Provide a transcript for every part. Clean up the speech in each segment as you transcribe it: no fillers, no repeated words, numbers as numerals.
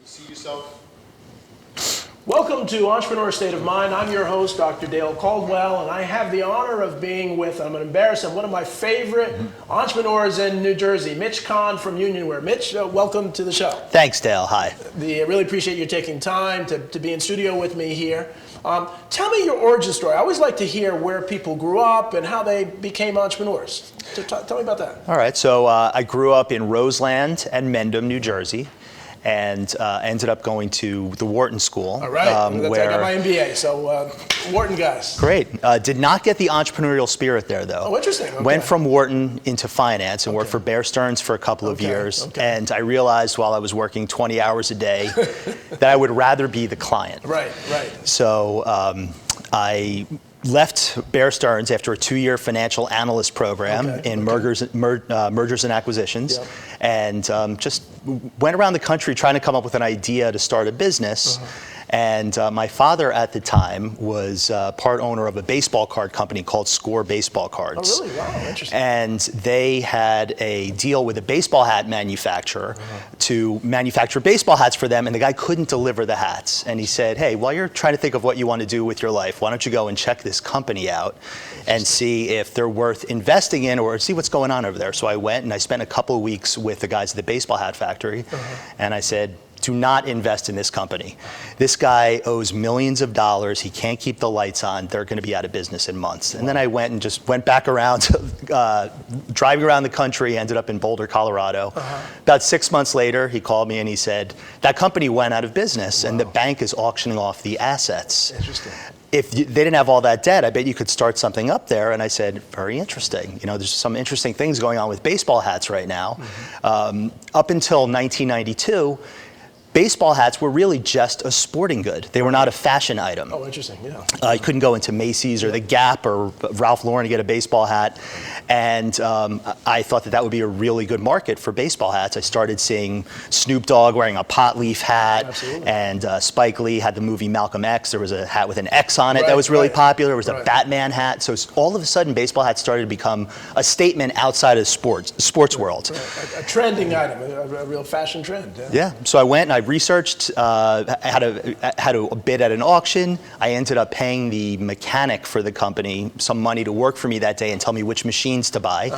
See yourself? Welcome to Entrepreneur State of Mind. I'm your host, Dr. Dale Caldwell, and I have the honor of being with, I'm going to embarrass him, one of my favorite entrepreneurs in New Jersey, Mitch Cahn from Unionwear. Mitch, welcome to the show. Thanks, Dale. Hi. I really appreciate you taking time to be in studio with me here. Tell me your origin story. I always like to hear where people grew up and how they became entrepreneurs. So tell me about that. All right. So I grew up in Roseland and Mendham, New Jersey, and ended up going to the Wharton School. All right. I got my MBA, so Wharton guys. Great. Did not get the entrepreneurial spirit there, though. Oh, interesting. Okay. Went from Wharton into finance and worked for Bear Stearns for a couple of years. Okay. And I realized while I was working 20 hours a day that I would rather be the client. Right. So I left Bear Stearns after a 2-year financial analyst program in mergers and acquisitions, and just went around the country trying to come up with an idea to start a business. And my father at the time was part owner of a baseball card company called Score Baseball Cards. Oh, really? Wow, interesting. And they had a deal with a baseball hat manufacturer to manufacture baseball hats for them, and the guy couldn't deliver the hats. And he said, hey, while you're trying to think of what you want to do with your life, why don't you go and check this company out and see if they're worth investing in or see what's going on over there. So I went and I spent a couple of weeks with the guys at the baseball hat factory, and I said, do not invest in this company. This guy owes millions of dollars. He can't keep the lights on. They're going to be out of business in months. And then I went and just went back around, driving around the country, ended up in Boulder, Colorado. About 6 months later, he called me and he said, that company went out of business and the bank is auctioning off the assets. Interesting. If they didn't have all that debt, I bet you could start something up there. And I said, very interesting. You know, there's some interesting things going on with baseball hats right now. Up until 1992, baseball hats were really just a sporting good. They were not a fashion item. Oh, interesting, yeah. You couldn't go into Macy's or the Gap or Ralph Lauren to get a baseball hat. And I thought that would be a really good market for baseball hats. I started seeing Snoop Dogg wearing a pot leaf hat. Absolutely. And Spike Lee had the movie Malcolm X. There was a hat with an X on it that was really popular. There was a Batman hat. So all of a sudden, baseball hats started to become a statement outside of sports world. A trending item, a real fashion trend. Yeah, so I went and I researched how to bid at an auction. I ended up paying the mechanic for the company some money to work for me that day and tell me which machines to buy.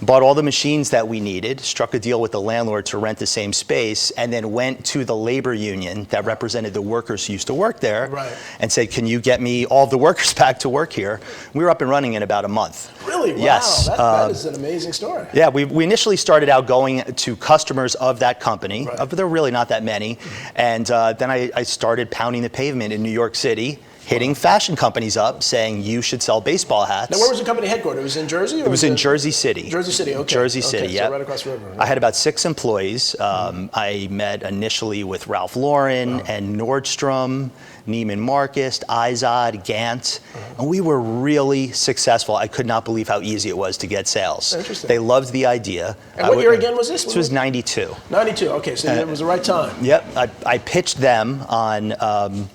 Bought all the machines that we needed, struck a deal with the landlord to rent the same space, and then went to the labor union that represented the workers who used to work there and said, can you get me all of the workers back to work here? We were up and running in about a month. Really? Wow. Yes. That is an amazing story. Yeah, we initially started out going to customers of that company, but there were really not that many. And then I started pounding the pavement in New York City, hitting fashion companies up, saying you should sell baseball hats. Now, where was the company headquartered? It was in Jersey? Or it was in Jersey City. Jersey City, okay. Jersey City, yeah. So right across the river. I had about 6 employees. I met initially with Ralph Lauren and Nordstrom, Neiman Marcus, Izod, Gant, and we were really successful. I could not believe how easy it was to get sales. Interesting. They loved the idea. And what year again was this? This was 92. 92, okay, so it was the right time. Yep, I pitched them on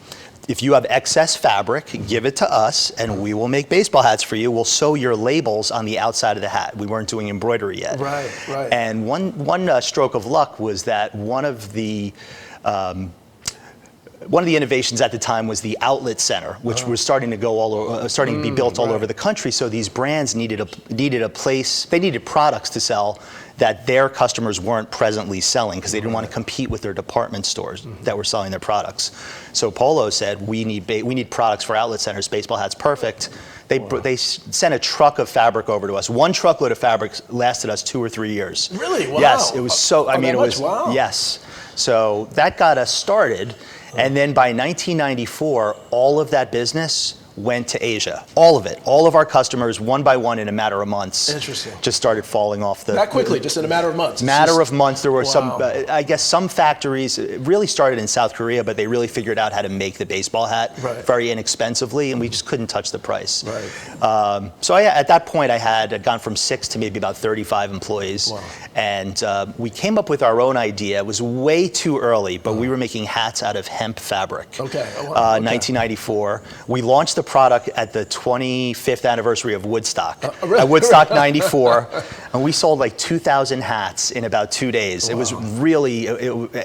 if you have excess fabric, give it to us and we will make baseball hats for you. We'll sew your labels on the outside of the hat. We weren't doing embroidery yet. Right. And one stroke of luck was that one of the innovations at the time was the outlet center, which was starting to be built all over the country. So these brands needed a place. They needed products to sell that their customers weren't presently selling because they didn't want to compete with their department stores that were selling their products. So Polo said, we need products for outlet centers. Baseball hats, perfect. They sent a truck of fabric over to us. One truckload of fabric lasted us 2 or 3 years. Really? Wow. Yes, it was so. I mean, it was. Wow. Yes. So that got us started. And then by 1994, all of that business went to Asia. All of it. All of our customers, one by one in a matter of months, just started falling off the... That quickly, just in a matter of months. Matter of months. There were some, I guess some factories, it really started in South Korea, but they really figured out how to make the baseball hat very inexpensively, and we just couldn't touch the price. So at that point, I had gone from 6 to maybe about 35 employees. And we came up with our own idea. It was way too early, but we were making hats out of hemp fabric. 1994. We launched the product at the 25th anniversary of Woodstock. At Woodstock 94. And we sold like 2,000 hats in about 2 days. Wow. It was really,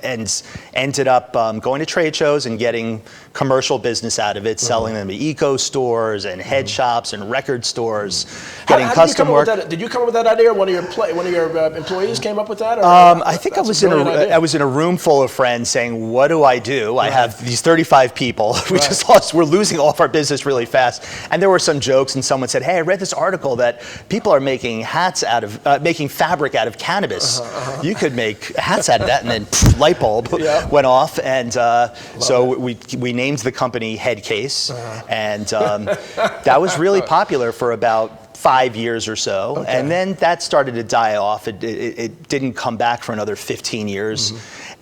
and ended up going to trade shows and getting commercial business out of it, selling them to eco stores and head shops and record stores, getting custom work. Did you come up with that idea, or one of your employees came up with that? Or, I think I was in a room full of friends saying, "What do I do? I have these 35 people. We're losing all of our business really fast." And there were some jokes, and someone said, "Hey, I read this article that people are making hats out of making fabric out of cannabis. You could make hats out of that." And then light bulb went off, and so we named the company Headcase, and that was really popular for about 5 years or so, and then that started to die off. It didn't come back for another 15 years.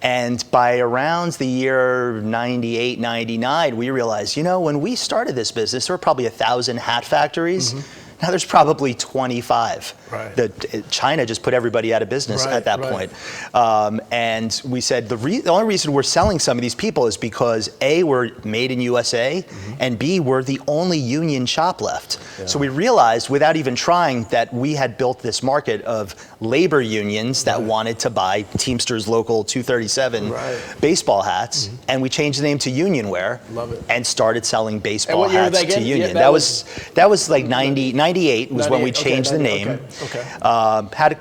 And by around the year 98, 99, we realized, when we started this business, there were probably 1,000 hat factories. Now there's probably 25. China just put everybody out of business at that point. And we said the only reason we're selling some of these people is because A, we're made in USA, and B, we're the only union shop left. So we realized without even trying that we had built this market of labor unions that wanted to buy Teamsters Local 237 baseball hats, and we changed the name to Unionwear and started selling baseball hats to Union. That was like 98 was when we changed the name. Had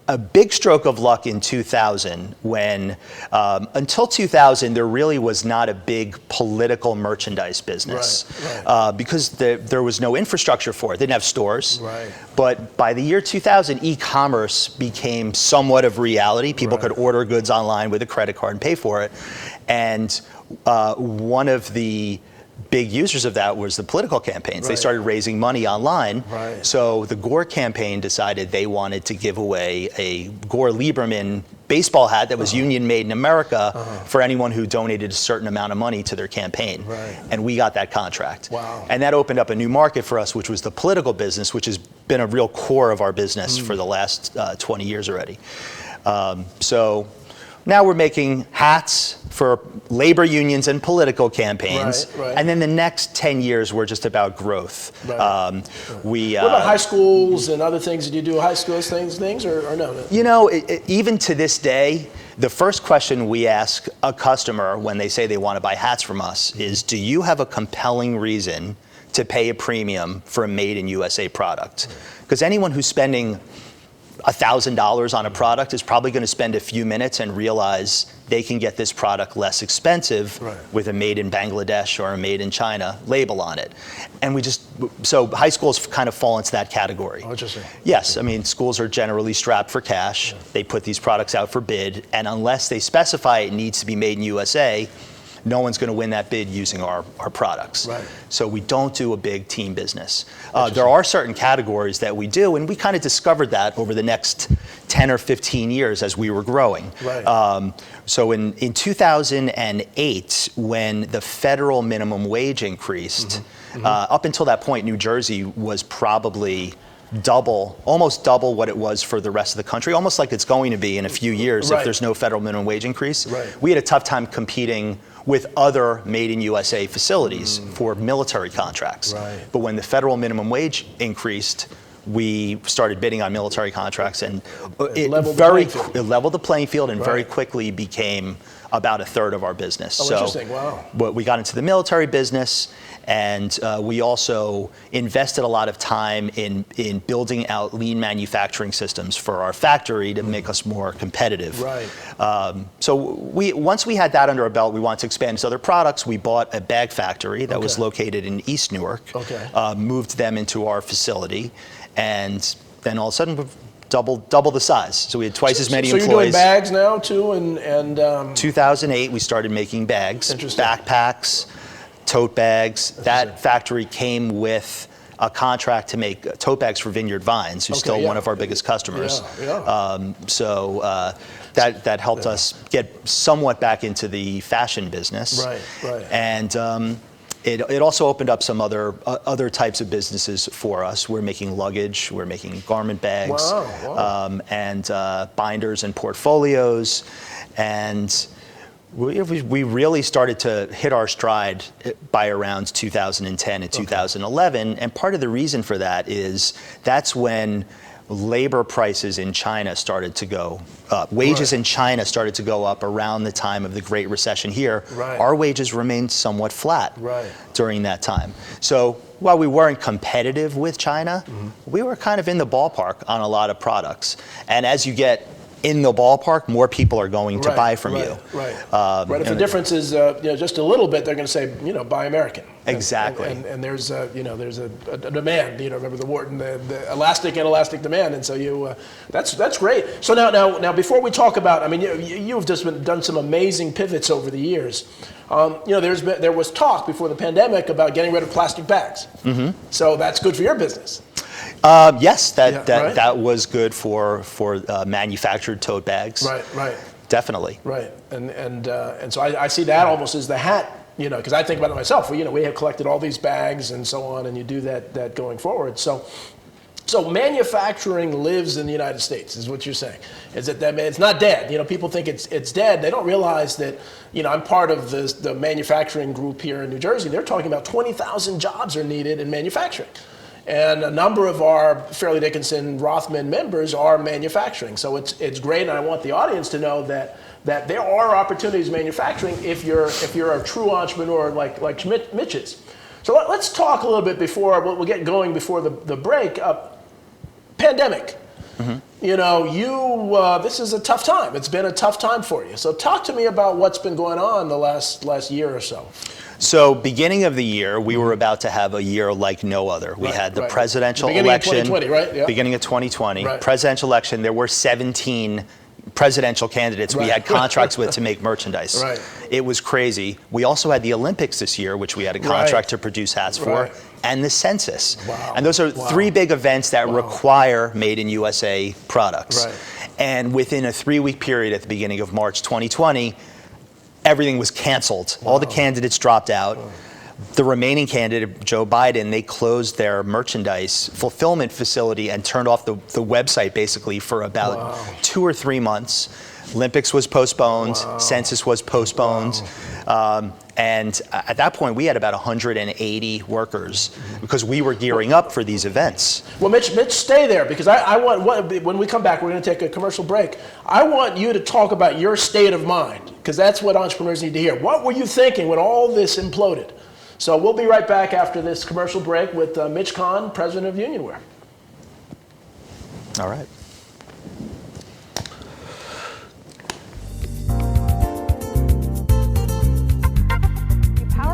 a big stroke of luck in 2000 when, until 2000, there really was not a big political merchandise business because there was no infrastructure for it. They didn't have stores. But by the year 2000, e-commerce became somewhat of reality. People could order goods online with a credit card and pay for it. And one of the big users of that was the political campaigns. They started raising money online. So the Gore campaign decided they wanted to give away a Gore Lieberman baseball hat that was union made in America for anyone who donated a certain amount of money to their campaign. And we got that contract. And that opened up a new market for us, which was the political business, which has been a real core of our business for the last 20 years already. So now we're making hats for labor unions and political campaigns, and then the next 10 years we're just about growth. What about high schools and other things? Did you do high schools things or no? Even to this day, the first question we ask a customer when they say they want to buy hats from us is, do you have a compelling reason to pay a premium for a made in USA product? Because anyone who's spending $1,000 on a product is probably going to spend a few minutes and realize they can get this product less expensive with a made in Bangladesh or a made in China label on it. And so high schools kind of fall into that category. Interesting. Yes, I mean, schools are generally strapped for cash. They put these products out for bid, and unless they specify it needs to be made in USA, no one's going to win that bid using our products. So we don't do a big team business. There are certain categories that we do, and we kind of discovered that over the next 10 or 15 years as we were growing. So in 2008, when the federal minimum wage increased, up until that point, New Jersey was probably almost double what it was for the rest of the country, almost like it's going to be in a few years if there's no federal minimum wage increase. We had a tough time competing with other made in USA facilities for military contracts. But when the federal minimum wage increased, we started bidding on military contracts, and it leveled the playing field and very quickly became about a third of our business. Interesting. Wow. But we got into the military business, and we also invested a lot of time in building out lean manufacturing systems for our factory to make us more competitive. So once we had that under our belt, we wanted to expand into other products. We bought a bag factory that was located in East Newark, moved them into our facility, and then all of a sudden we've double the size. So we had twice as many employees. So you're doing bags now too, and 2008 we started making bags, backpacks, tote bags. That factory came with a contract to make tote bags for Vineyard Vines, who's still one of our biggest customers. So that helped us get somewhat back into the fashion business. And it also opened up some other types of businesses for us. We're making luggage, we're making garment bags, and binders and portfolios, and we really started to hit our stride by around 2010 and 2011, and part of the reason for that is that's when labor prices in China started to go up. Wages in China started to go up around the time of the Great Recession here. Our wages remained somewhat flat during that time. So while we weren't competitive with China, we were kind of in the ballpark on a lot of products. And as you get in the ballpark, more people are going to buy from you. If the difference is just a little bit, they're going to say, buy American. Exactly. And there's there's a demand. Remember the Wharton, the elastic and elastic demand, and so that's great. So now before we talk about, I mean, you've just done some amazing pivots over the years. There was talk before the pandemic about getting rid of plastic bags. So that's good for your business. Yes, that was good for manufactured tote bags. Right. Definitely. Right. And so I see that almost as the hat. Because I think about it myself. We have collected all these bags and so on, and you do that going forward. So manufacturing lives in the United States, is what you're saying. Is that it's not dead? People think it's dead. They don't realize that. I'm part of the manufacturing group here in New Jersey. They're talking about 20,000 jobs are needed in manufacturing. And a number of our Fairleigh Dickinson Rothman members are manufacturing. So it's great, and I want the audience to know that there are opportunities in manufacturing if you're a true entrepreneur like Mitch is. So let's talk a little bit before we'll get going before the break. Pandemic. This is a tough time. It's been a tough time for you. So talk to me about what's been going on the last year or so. So beginning of the year, we were about to have a year like no other. We had the presidential election. Beginning of 2020, right? Yeah. Beginning of 2020. Presidential election. There were 17 presidential candidates we had contracts with to make merchandise. It was crazy. We also had the Olympics this year, which we had a contract to produce hats for, and the census. And those are three big events that require made in USA products. And within a 3-week period at the beginning of March 2020, everything was canceled. All the candidates dropped out. The remaining candidate, Joe Biden, they closed their merchandise fulfillment facility and turned off the website basically for about 2 or 3 months. Olympics was postponed, census was postponed. And at that point, we had about 180 workers because we were gearing up for these events. Well, Mitch, stay there because I want, when we come back, we're going to take a commercial break. I want you to talk about your state of mind because that's what entrepreneurs need to hear. What were you thinking when all this imploded? So we'll be right back after this commercial break with Mitch Cahn, president of Unionwear. All right.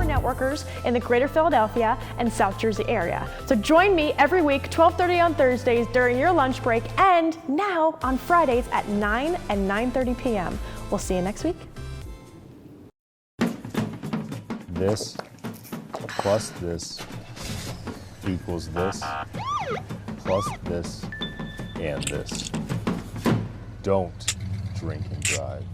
Networkers in the greater Philadelphia and South Jersey area. So join me every week, 12:30 on Thursdays during your lunch break, and now on Fridays at 9 and 9:30 p.m. We'll see you next week. This plus this equals this plus this and this. Don't drink and drive.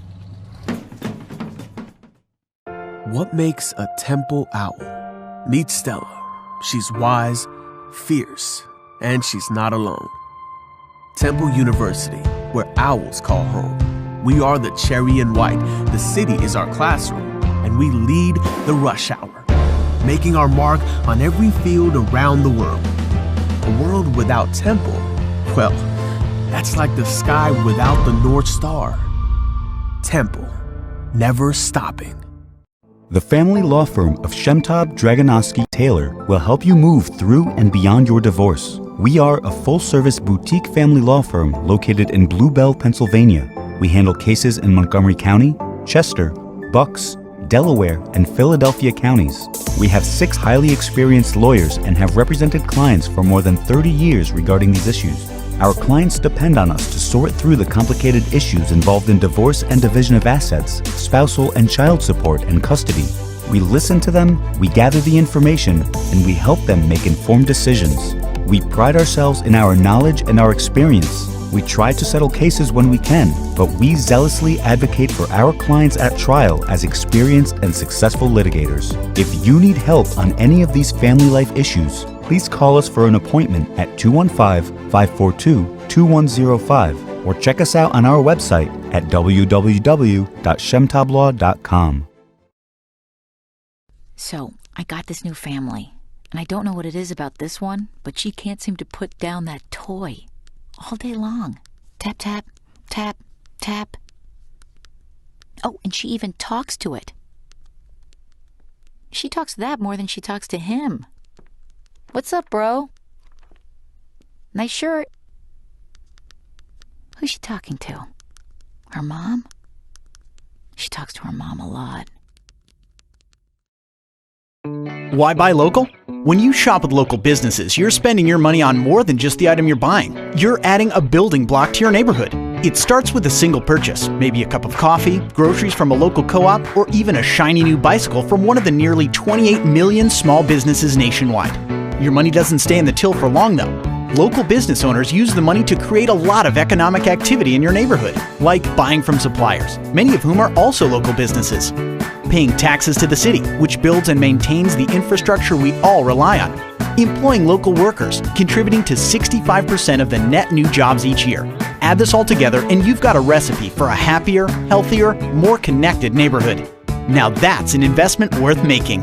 What makes a temple owl? Meet Stella. She's wise, fierce, and she's not alone. Temple University, where owls call home. We are the cherry and white. The city is our classroom, and we lead the rush hour, making our mark on every field around the world. A world without Temple, well, that's like the sky without the North Star. Temple, never stopping. The family law firm of Shemtab Dragonovsky Taylor will help you move through and beyond your divorce. We are a full-service boutique family law firm located in Blue Bell, Pennsylvania. We handle cases in Montgomery County, Chester, Bucks, Delaware, and Philadelphia counties. We have 6 highly experienced lawyers and have represented clients for more than 30 years regarding these issues. Our clients depend on us to sort through the complicated issues involved in divorce and division of assets, spousal and child support, and custody. We listen to them, we gather the information, and we help them make informed decisions. We pride ourselves in our knowledge and our experience. We try to settle cases when we can, but we zealously advocate for our clients at trial as experienced and successful litigators. If you need help on any of these family life issues, please call us for an appointment at 215-542-2105 or check us out on our website at www.shemtablaw.com. So, I got this new family, and I don't know what it is about this one, but she can't seem to put down that toy. all day long. Tap, tap, tap, tap. Oh, and she even talks to it. She talks to that more than she talks to him. What's up, bro? Nice shirt. Who's she talking to? Her mom? She talks to her mom a lot. Why buy local? When you shop with local businesses, you're spending your money on more than just the item you're buying. You're adding a building block to your neighborhood. It starts with a single purchase, maybe a cup of coffee, groceries from a local co-op, or even a shiny new bicycle from one of the nearly 28 million small businesses nationwide. Your money doesn't stay in the till for long though. Local business owners use the money to create a lot of economic activity in your neighborhood, like buying from suppliers, many of whom are also local businesses. Paying taxes to the city, which builds and maintains the infrastructure we all rely on. Employing local workers, contributing to 65% of the net new jobs each year. Add this all together and you've got a recipe for a happier, healthier, more connected neighborhood. Now that's an investment worth making.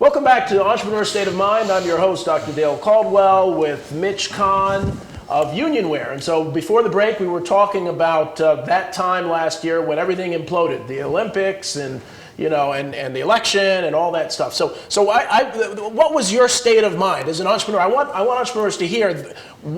Welcome back to Entrepreneur State of Mind. I'm your host, Dr. Dale Caldwell, with Mitch Cahn of Unionwear. And so before the break, we were talking about that time last year when everything imploded, the Olympics and the election and all that stuff. So what was your state of mind as an entrepreneur? I want entrepreneurs to hear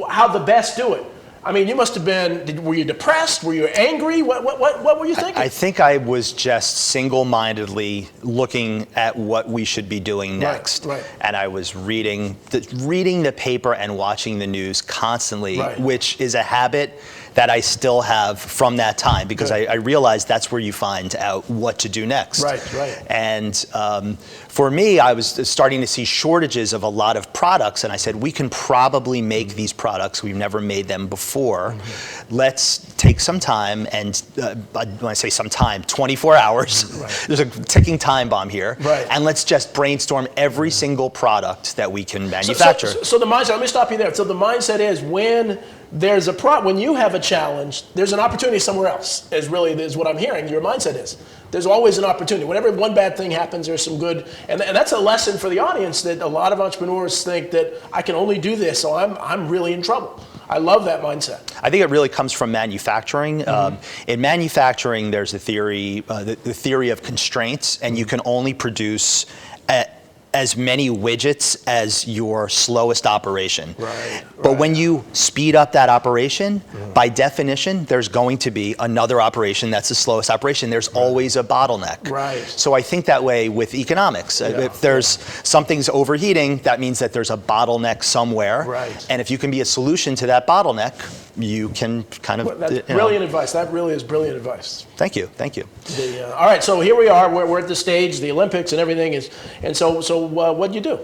how the best do it. I mean, you must have been, were you depressed? Were you angry? What were you thinking? I think I was just single-mindedly looking at what we should be doing next. Right. And I was reading the paper and watching the news constantly, which is a habit that I still have from that time, because I realized that's where you find out what to do next. Right. And for me, I was starting to see shortages of a lot of products, and I said, we can probably make these products. We've never made them before. Let's take some time, and when I say some time, 24 hours. There's a ticking time bomb here. And let's just brainstorm every single product that we can manufacture. So the mindset, let me stop you there. So the mindset is when there's when you have a challenge, there's an opportunity somewhere else, is what I'm hearing your mindset is. There's always an opportunity. Whenever one bad thing happens, there's some good, and that's a lesson for the audience, that a lot of entrepreneurs think that I can only do this, so I'm really in trouble. I love that mindset. I think it really comes from manufacturing. In manufacturing, there's a theory, the theory of constraints, and you can only produce as many widgets as your slowest operation. But when you speed up that operation, by definition, there's going to be another operation that's the slowest operation. There's always a bottleneck. So I think that way with economics. If there's something's overheating, that means that there's a bottleneck somewhere. And if you can be a solution to that bottleneck, you can kind of... That's brilliant advice. That really is brilliant advice. Thank you. All right, so here we are. We're at the stage, the Olympics and everything is, and so what do you do?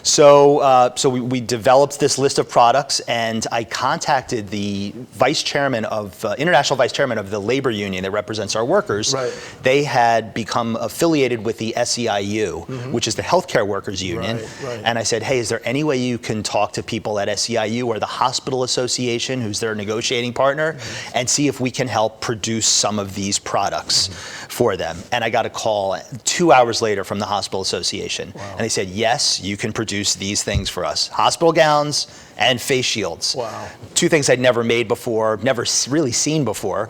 So we developed this list of products, and I contacted the international vice chairman of the labor union that represents our workers. They had become affiliated with the SEIU, which is the healthcare workers union. And I said, hey, is there any way you can talk to people at SEIU or the hospital association, who's their negotiating partner, and see if we can help produce some of these products for them? And I got a call 2 hours later from the hospital association, and they said, yes, you can produce these things for us: hospital gowns and face shields. Two things I'd never made before, never really seen before.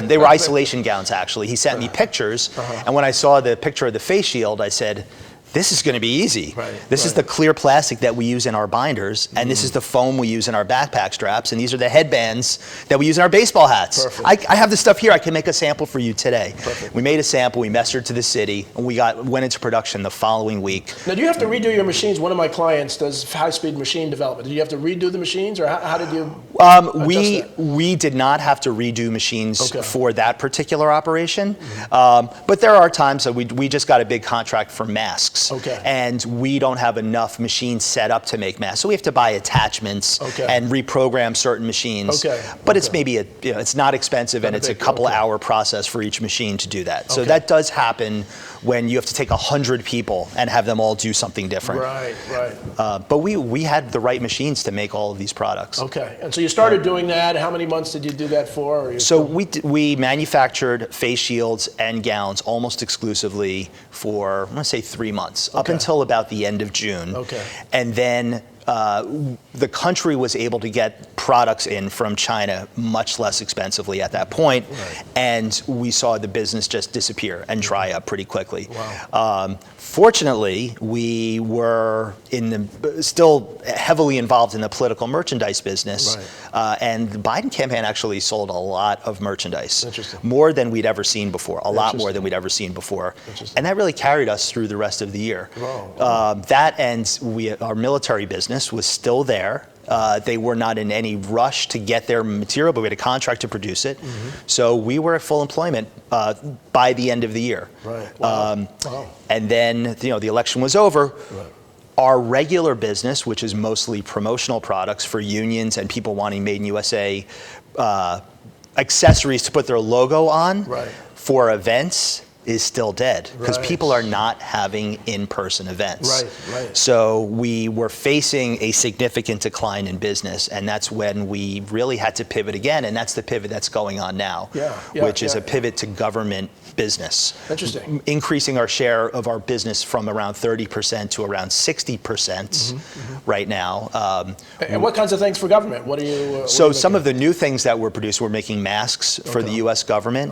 They were isolation gowns, actually. He sent me pictures, and when I saw the picture of the face shield, I said, this is going to be easy. This is the clear plastic that we use in our binders, and this is the foam we use in our backpack straps, and these are the headbands that we use in our baseball hats. I have this stuff here. I can make a sample for you today. We made a sample, we messaged to the city, and we went into production the following week. Now, do you have to redo your machines? One of my clients does high-speed machine development. Did you have to redo the machines, or how did you we did not have to redo machines for that particular operation, but there are times that we just got a big contract for masks. And we don't have enough machines set up to make masks, so we have to buy attachments and reprogram certain machines. But it's maybe it's not expensive, and it's a couple hour process for each machine to do that. So that does happen when you have to take 100 people and have them all do something different. But we had the right machines to make all of these products. And so you started doing that. How many months did you do that for? So we manufactured face shields and gowns almost exclusively for, I want to say, 3 months. months, up until about the end of June. And then the country was able to get products in from China much less expensively at that point, and we saw the business just disappear and dry up pretty quickly. Fortunately, we were still heavily involved in the political merchandise business, and the Biden campaign actually sold a lot of merchandise, more than we'd ever seen before, a lot more than we'd ever seen before, and that really carried us through the rest of the year. That and our military business was still there. They were not in any rush to get their material, but we had a contract to produce it. So we were at full employment by the end of the year. And then, the election was over. Our regular business, which is mostly promotional products for unions and people wanting Made in USA accessories to put their logo on for events, is still dead because people are not having in-person events. So we were facing a significant decline in business, and that's when we really had to pivot again, and that's the pivot that's going on now, which is a pivot to government business. Increasing our share of our business from around 30% to around 60% right now. And what kinds of things for government? What are you? So some of the new things that we're producing, we're making masks for the U.S. government.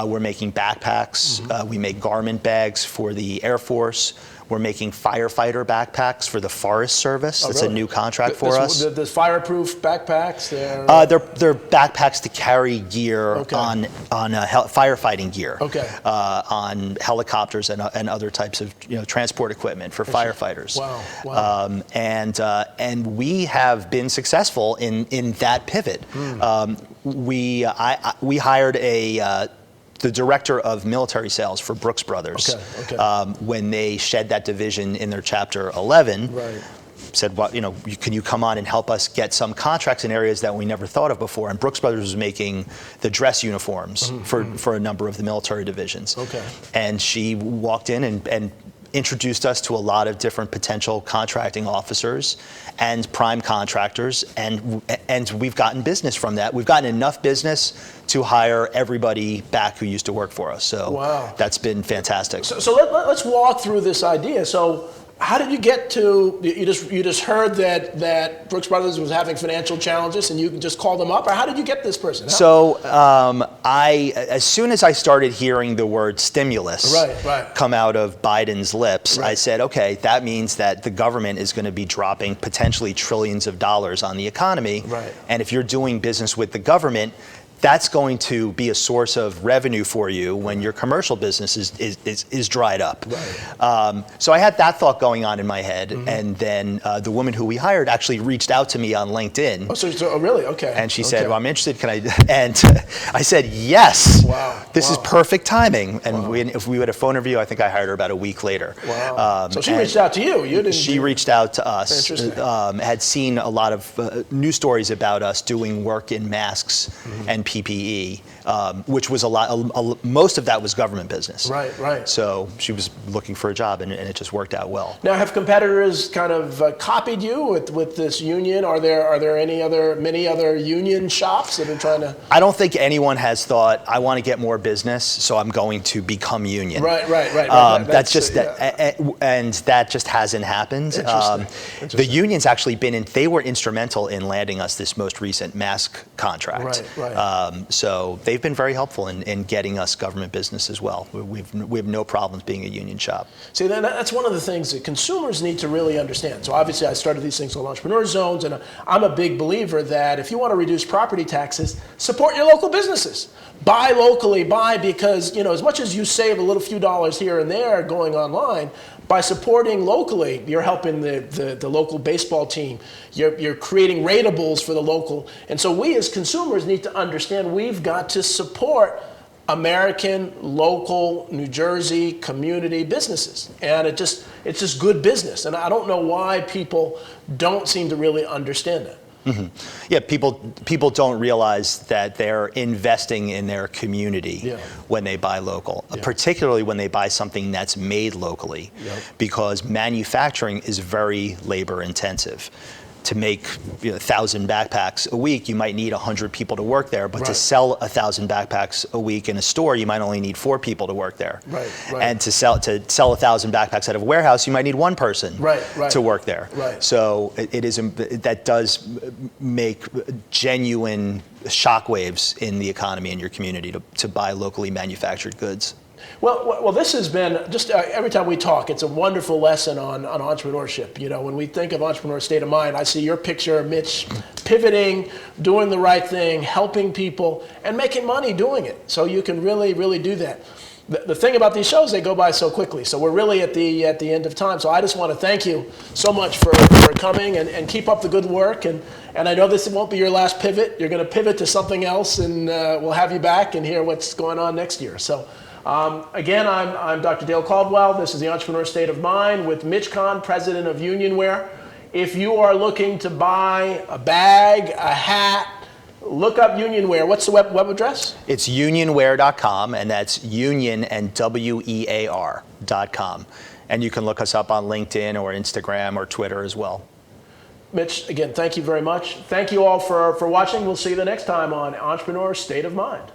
We're making backpacks. We make garment bags for the Air Force. We're making firefighter backpacks for the Forest Service. That's a new contract for us. The fireproof backpacks? They're backpacks to carry gear on firefighting gear, on helicopters and other types of transport equipment for firefighters. And we have been successful in that pivot. We hired the director of military sales for Brooks Brothers, when they shed that division in their Chapter 11, said, well, can you come on and help us get some contracts in areas that we never thought of before? And Brooks Brothers was making the dress uniforms for a number of the military divisions. And she walked in and introduced us to a lot of different potential contracting officers and prime contractors, and we've gotten business from that. We've gotten enough business to hire everybody back who used to work for us. So that's been fantastic. So let's walk through this idea. So how did you get to, you just heard that Brooks Brothers was having financial challenges and you just called them up, or how did you get this person? So as soon as I started hearing the word stimulus come out of Biden's lips, I said, okay, that means that the government is going to be dropping potentially trillions of dollars on the economy. And if you're doing business with the government, that's going to be a source of revenue for you when your commercial business is dried up. So I had that thought going on in my head, and then the woman who we hired actually reached out to me on LinkedIn. So really? Okay. And she said, well, I'm interested, can I? And I said, yes. This is perfect timing. And if we had a phone interview, I think I hired her about a week later. So she reached out to you? She reached out to us. Had seen a lot of news stories about us doing work in masks and PPE, which was most of that was government business. So she was looking for a job, and it just worked out well. Now, have competitors kind of copied you with this union? Are there many other union shops that are trying to? I don't think anyone has thought, I want to get more business, so I'm going to become union. That's just and that just hasn't happened. The union's actually they were instrumental in landing us this most recent mask contract. So they've been very helpful in getting us government business as well. We have no problems being a union shop. See, that's one of the things that consumers need to really understand. So obviously I started these things called entrepreneur zones, and I'm a big believer that if you want to reduce property taxes, support your local businesses. Buy locally, because as much as you save a few dollars here and there going online, by supporting locally, you're helping the local baseball team. You're creating ratables for the local. And so we as consumers need to understand we've got to support American, local, New Jersey, community businesses. And it's just good business. And I don't know why people don't seem to really understand that. Yeah, people don't realize that they're investing in their community when they buy local, particularly when they buy something that's made locally, because manufacturing is very labor intensive. to make 1,000 backpacks a week, you might need 100 people to work there. But to Right. sell 1,000 backpacks a week in a store, you might only need 4 people to work there. Right, right. And to sell 1,000 backpacks out of a warehouse, you might need 1 person Right, right. to work there. Right. So that does make genuine shockwaves in the economy in your community to buy locally manufactured goods. Well, this has been just every time we talk, it's a wonderful lesson on entrepreneurship. When we think of Entrepreneur State of Mind, I see your picture, Mitch, pivoting, doing the right thing, helping people, and making money doing it. So you can really, really do that. The thing about these shows, they go by so quickly. So we're really at the end of time. So I just want to thank you so much for coming and keep up the good work. And I know this won't be your last pivot. You're going to pivot to something else, and we'll have you back and hear what's going on next year. So. Again, I'm Dr. Dale Caldwell. This is the Entrepreneur State of Mind with Mitch Cahn, president of Unionwear. If you are looking to buy a bag, a hat, look up Unionwear. What's the web address? It's unionwear.com, and that's union and WEAR.com. And you can look us up on LinkedIn or Instagram or Twitter as well. Mitch, again, thank you very much. Thank you all for watching. We'll see you the next time on Entrepreneur State of Mind.